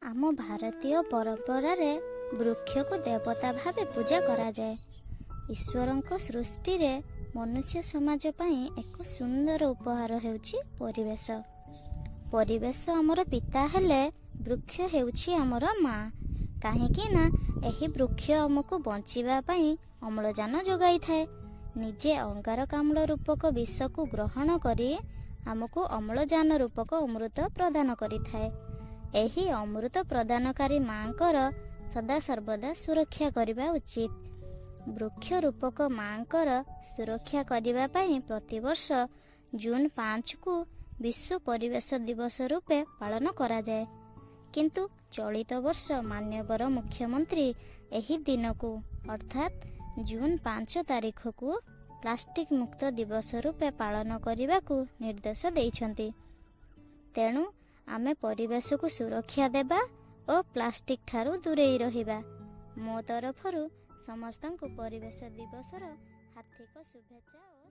ଆମ ଭାରତୀୟ ପରମ୍ପରାରେ ବୃକ୍ଷକୁ ଦେବତା ଭାବେ ପୂଜା କରାଯାଏ। ଈଶ୍ୱରଙ୍କ ସୃଷ୍ଟିରେ ମନୁଷ୍ୟ ସମାଜ ପାଇଁ ଏକ ସୁନ୍ଦର ଉପହାର ହେଉଛି ପରିବେଶ। ପରିବେଶ ଆମର ପିତା ହେଲେ ବୃକ୍ଷ ହେଉଛି ଆମର ମା'। କାହିଁକି ନା ଏହି ବୃକ୍ଷ ଆମକୁ ବଞ୍ଚିବା ପାଇଁ ଅମ୍ଳଜାନ ଯୋଗାଇଥାଏ। ନିଜେ ଅଙ୍ଗାରକାମ୍ଳ ରୂପକ ବିଷକୁ ଗ୍ରହଣ କରି ଆମକୁ ଅମ୍ଳଜାନ ରୂପକ ଅମୃତ ପ୍ରଦାନ କରିଥାଏ। ଏହି ଅମୃତ ପ୍ରଦାନକାରୀ ମାଙ୍କର ସଦାସର୍ବଦା ସୁରକ୍ଷା କରିବା ଉଚିତ। ବୃକ୍ଷ ରୂପକ ମାଙ୍କର ସୁରକ୍ଷା କରିବା ପାଇଁ ପ୍ରତିବର୍ଷ ଜୁନ୍ 5କୁ ବିଶ୍ୱ ପରିବେଶ ଦିବସ ରୂପେ ପାଳନ କରାଯାଏ। କିନ୍ତୁ ଚଳିତ ବର୍ଷ ମାନ୍ୟବର ମୁଖ୍ୟମନ୍ତ୍ରୀ ଏହି ଦିନକୁ ଅର୍ଥାତ୍ ଜୁନ୍ 5 ତାରିଖକୁ ପ୍ଲାଷ୍ଟିକ୍ ମୁକ୍ତ ଦିବସ ରୂପେ ପାଳନ କରିବାକୁ ନିର୍ଦ୍ଦେଶ ଦେଇଛନ୍ତି। ତେଣୁ ଆମେ ପରିବେଶକୁ ସୁରକ୍ଷା ଦେବା ଓ ପ୍ଲାଷ୍ଟିକ୍ ଠାରୁ ଦୂରେଇ ରହିବା। ମୋ ତରଫରୁ ସମସ୍ତଙ୍କୁ ପରିବେଶ ଦିବସର ହାର୍ଦ୍ଦିକ ଶୁଭେଚ୍ଛା ଓ